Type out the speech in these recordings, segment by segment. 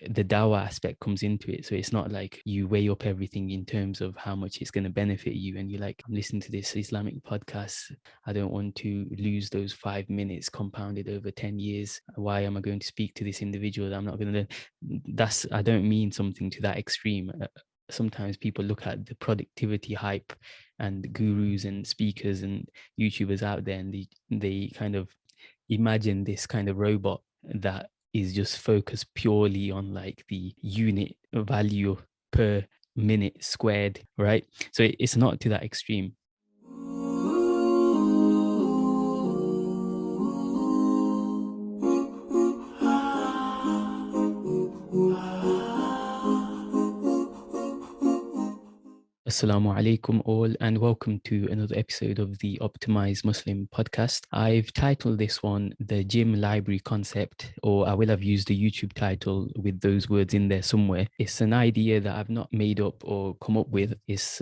the dawah aspect comes into it. So it's not like you weigh up everything in terms of how much it's going to benefit you. And you're like, I'm listening to this Islamic podcast. I don't want to lose those 5 minutes compounded over 10 years. Why am I going to speak to this individual? I'm not going to, I don't mean something to that extreme. Sometimes people look at the productivity hype and gurus and speakers and YouTubers out there, and they kind of imagine this kind of robot that is just focused purely on like the unit value per minute squared, right? So it's not to that extreme. Assalamu alaikum all, and welcome to another episode of the Optimized Muslim podcast. I've titled this one The Gym Library Concept, or I will have used the YouTube title with those words in there somewhere. It's an idea that I've not made up or come up with. It's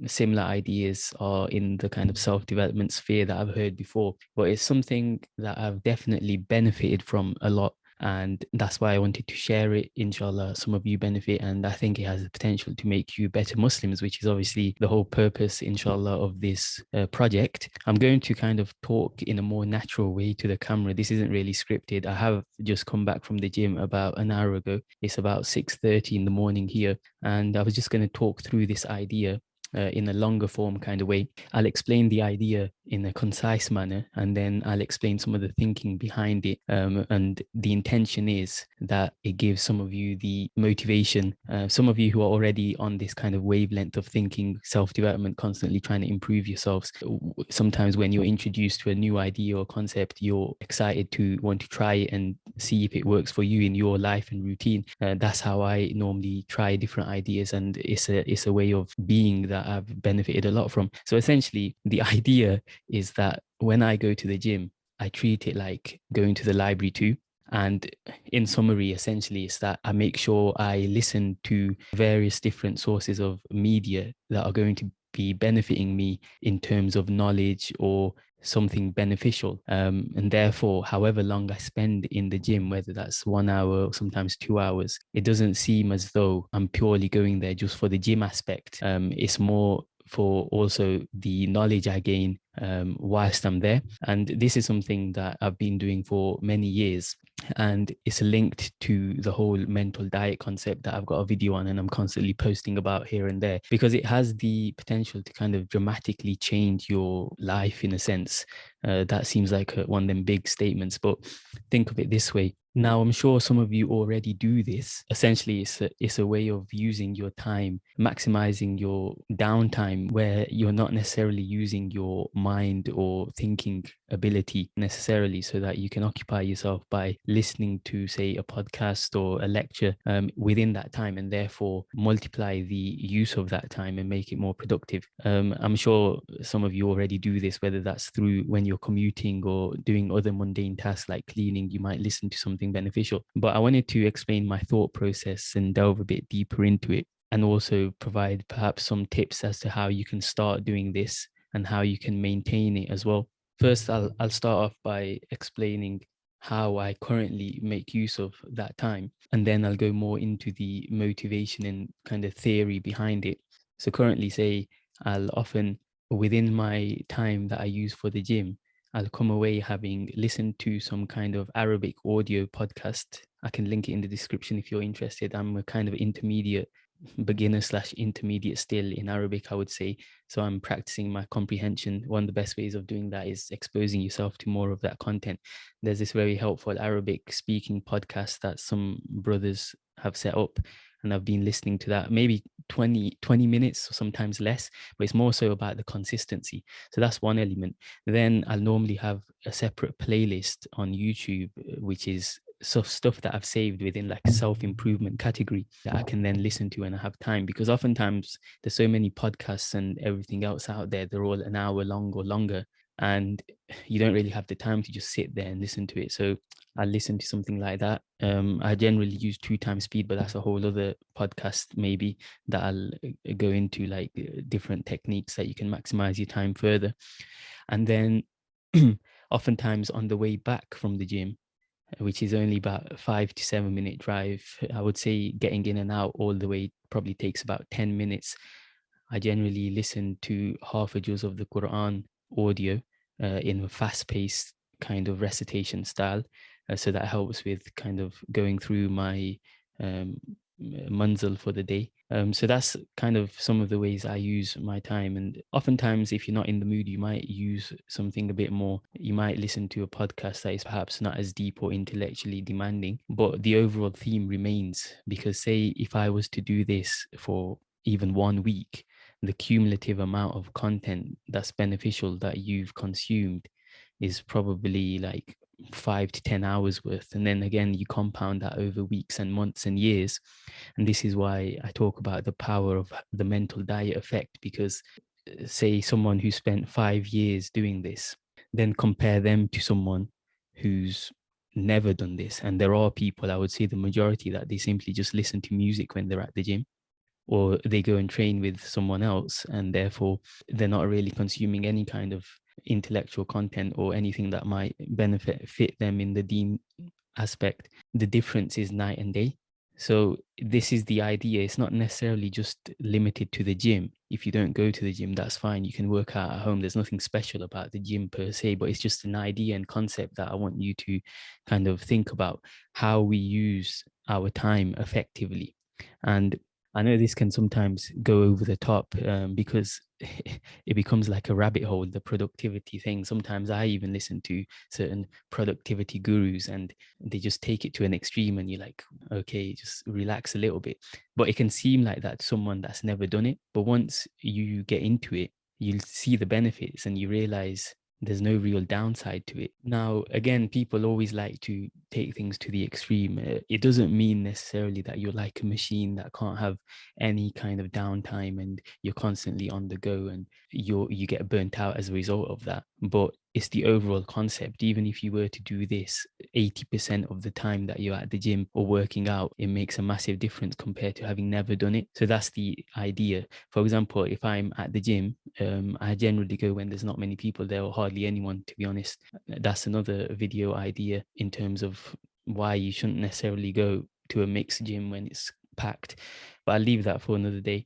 similar ideas are in the kind of self-development sphere that I've heard before, but it's something that I've definitely benefited from a lot. And that's why I wanted to share it. Inshallah, some of you benefit, and I think it has the potential to make you better Muslims, which is obviously the whole purpose, inshallah, of this project. I'm going to kind of talk in a more natural way to the camera. This isn't really scripted. I have just come back from the gym about an hour ago. It's about 6:30 in the morning here, and I was just going to talk through this idea in a longer form kind of way. I'll explain the idea in a concise manner, and then I'll explain some of the thinking behind it. And the intention is that it gives some of you the motivation, some of you who are already on this kind of wavelength of thinking, self-development, constantly trying to improve yourselves. Sometimes when you're introduced to a new idea or concept, you're excited to want to try it and see if it works for you in your life and routine. That's how I normally try different ideas, and it's a way of being that I've benefited a lot from. So essentially, the idea is that when I go to the gym, I treat it like going to the library too. And in summary, essentially, it's that I make sure I listen to various different sources of media that are going to be benefiting me in terms of knowledge or something beneficial. And therefore, however long I spend in the gym, whether that's 1 hour or sometimes 2 hours, it doesn't seem as though I'm purely going there just for the gym aspect. It's more for also the knowledge I gain whilst I'm there. And this is something that I've been doing for many years. And it's linked to the whole mental diet concept that I've got a video on and I'm constantly posting about here and there, because it has the potential to kind of dramatically change your life in a sense. That seems like one of them big statements, but think of it this way. Now, I'm sure some of you already do this. Essentially, it's a way of using your time, maximizing your downtime where you're not necessarily using your mind or thinking ability necessarily, so that you can occupy yourself by listening to, say, a podcast or a lecture within that time, and therefore multiply the use of that time and make it more productive. I'm sure some of you already do this, whether that's through when you're commuting or doing other mundane tasks like cleaning, you might listen to something beneficial. But I wanted to explain my thought process and delve a bit deeper into it, and also provide perhaps some tips as to how you can start doing this and how you can maintain it as well. First, I'll start off by explaining how I currently make use of that time, and then I'll go more into the motivation and kind of theory behind it. So currently, say, I'll often, within my time that I use for the gym, I'll come away having listened to some kind of Arabic audio podcast. I can link it in the description if you're interested. I'm a kind of intermediate beginner/intermediate still in Arabic, I would say. So I'm practicing my comprehension. One of the best ways of doing that is exposing yourself to more of that content. There's this very helpful Arabic speaking podcast that some brothers have set up, and I've been listening to that maybe 20 minutes or sometimes less, but it's more so about the consistency. So that's one element. Then I'll normally have a separate playlist on YouTube, which is stuff that I've saved within like self-improvement category that I can then listen to when I have time, because oftentimes there's so many podcasts and everything else out there, they're all an hour long or longer, and you don't really have the time to just sit there and listen to it. So I listen to something like that. I generally use 2 times speed, but that's a whole other podcast maybe that I'll go into, like different techniques that you can maximize your time further. And then oftentimes on the way back from the gym, which is only about a 5 to 7 minute drive. I would say getting in and out all the way probably takes about 10 minutes. I generally listen to half a juz of the Quran audio in a fast paced kind of recitation style. So that helps with kind of going through my um, manzil for the day. So that's kind of some of the ways I use my time. And oftentimes, if you're not in the mood, you might use something a bit more. You might listen to a podcast that is perhaps not as deep or intellectually demanding, but the overall theme remains. Because, say, if I was to do this for even 1 week, the cumulative amount of content that's beneficial that you've consumed is probably like 5 to 10 hours worth. And then again, you compound that over weeks and months and years. And this is why I talk about the power of the mental diet effect, because say someone who spent 5 years doing this, then compare them to someone who's never done this. And there are people, I would say the majority, that they simply just listen to music when they're at the gym, or they go and train with someone else, and therefore they're not really consuming any kind of intellectual content or anything that might benefit fit them in the deen aspect. The difference is night and day. So this is the idea. It's not necessarily just limited to the gym. If you don't go to the gym, that's fine. You can work out at home. There's nothing special about the gym per se, but it's just an idea and concept that I want you to kind of think about, how we use our time effectively. And I know this can sometimes go over the top because it becomes like a rabbit hole, the productivity thing. Sometimes I even listen to certain productivity gurus and they just take it to an extreme, and you're like, okay, just relax a little bit. But it can seem like that to someone that's never done it. But once you get into it, you'll see the benefits and you realize there's no real downside to it. Now, again, people always like to take things to the extreme. It doesn't mean necessarily that you're like a machine that can't have any kind of downtime and you're constantly on the go and you get burnt out as a result of that. But it's the overall concept. Even if you were to do this 80% of the time that you're at the gym or working out, it makes a massive difference compared to having never done it. So that's the idea. For example, if I'm at the gym, I generally go when there's not many people there or hardly anyone, to be honest. That's another video idea in terms of why you shouldn't necessarily go to a mixed gym when it's packed. But I'll leave that for another day.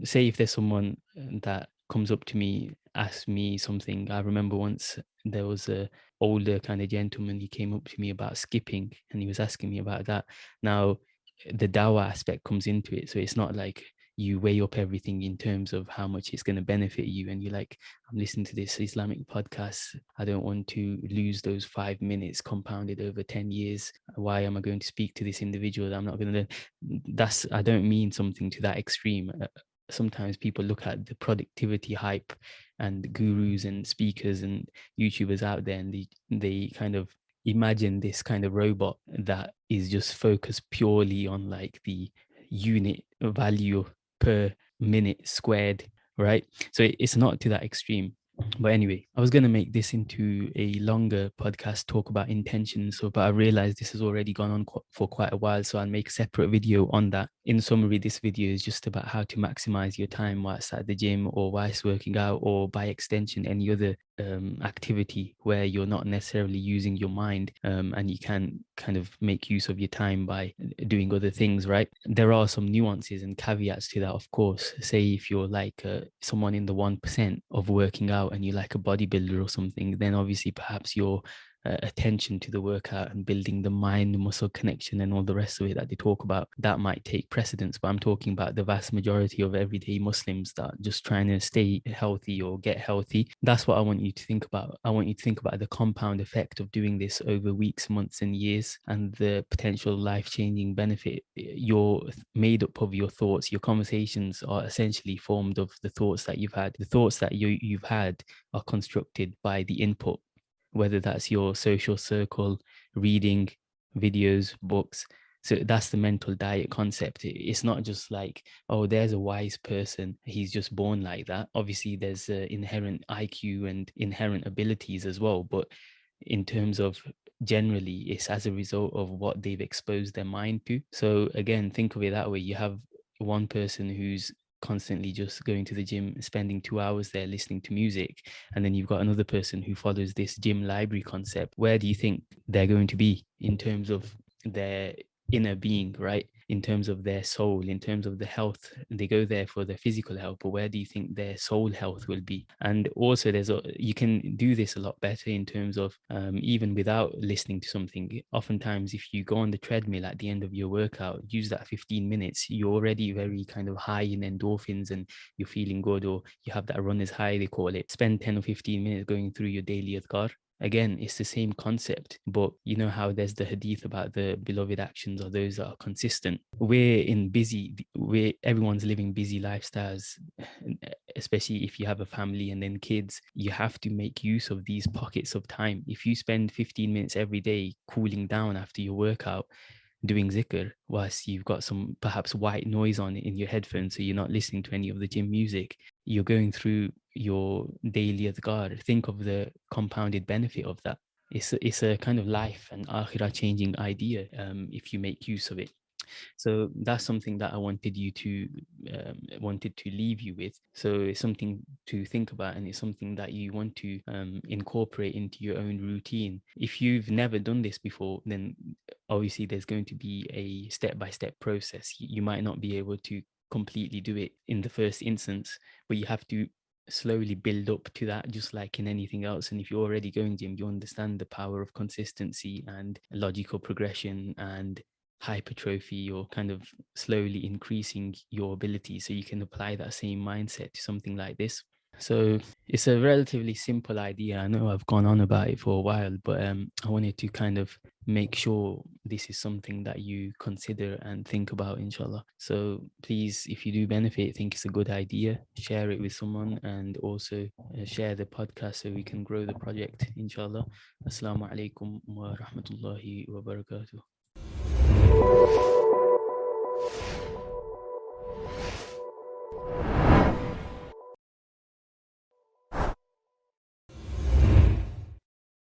Say if there's someone that comes up to me, asks me something. I remember once there was a older kind of gentleman. He came up to me about skipping and he was asking me about that. Now, the dawah aspect comes into it. So it's not like you weigh up everything in terms of how much it's going to benefit you. And you're like, I'm listening to this Islamic podcast. I don't want to lose those 5 minutes compounded over 10 years. Why am I going to speak to this individual that I'm not going to learn? I don't mean something to that extreme. Sometimes people look at the productivity hype and gurus and speakers and YouTubers out there, and they kind of imagine this kind of robot that is just focused purely on like the unit value per minute squared, right? So it's not to that extreme. But anyway, I was going to make this into a longer podcast, talk about intention. So, but I realized this has already gone on for quite a while. So I'll make a separate video on that. In summary, this video is just about how to maximize your time whilst at the gym or whilst working out, or by extension, any other activity where you're not necessarily using your mind, and you can kind of make use of your time by doing other things, right? There are some nuances and caveats to that, of course. Say if you're like someone in the 1% of working out and you're like a bodybuilder or something, then obviously perhaps your attention to the workout and building the mind muscle connection and all the rest of it that they talk about, that might take precedence. But I'm talking about the vast majority of everyday Muslims that are just trying to stay healthy or get healthy. That's what I want you to think about. I want you to think about the compound effect of doing this over weeks, months and years, and the potential life-changing benefit. You're made up of your thoughts. Your conversations are essentially formed of the thoughts that you've had. The thoughts that you've had are constructed by the input, whether that's your social circle, reading, videos, books. So that's the mental diet concept. It's not just like, oh, there's a wise person, he's just born like that. Obviously, there's inherent IQ and inherent abilities as well. But in terms of generally, it's as a result of what they've exposed their mind to. So again, think of it that way. You have one person who's constantly just going to the gym, spending 2 hours there listening to music, and then you've got another person who follows this gym library concept, where do you think they're going to be in terms of their inner being, right? In terms of their soul, in terms of the health? They go there for their physical health, but where do you think their soul health will be? And also you can do this a lot better in terms of even without listening to something. Oftentimes if you go on the treadmill at the end of your workout, use that 15 minutes, you're already very kind of high in endorphins and you're feeling good, or you have that runner's high, they call it. Spend 10 or 15 minutes going through your daily adhkar. Again, it's the same concept, but you know how there's the hadith about the beloved actions are those that are consistent. Where everyone's living busy lifestyles, especially if you have a family and then kids. You have to make use of these pockets of time. If you spend 15 minutes every day cooling down after your workout, doing zikr, whilst you've got some perhaps white noise on in your headphones, so you're not listening to any of the gym music, you're going through your daily adhkar. Think of the compounded benefit of that. It's a kind of life and akhirah changing idea if you make use of it. So that's something that I wanted to leave you with. So it's something to think about, and it's something that you want to incorporate into your own routine. If you've never done this before, then obviously there's going to be a step-by-step process. You might not be able to completely do it in the first instance, but you have to slowly build up to that, just like in anything else. And if you're already going gym, you understand the power of consistency and logical progression and hypertrophy. You're kind of slowly increasing your ability, so you can apply that same mindset to something like this. So it's a relatively simple idea. I know I've gone on about it for a while, but I wanted to kind of make sure this is something that you consider and think about, inshallah. So please, if you do benefit, think it's a good idea, share it with someone, and also share the podcast so we can grow the project, inshallah. Assalamu alaikum wa rahmatullahi wa barakatuh.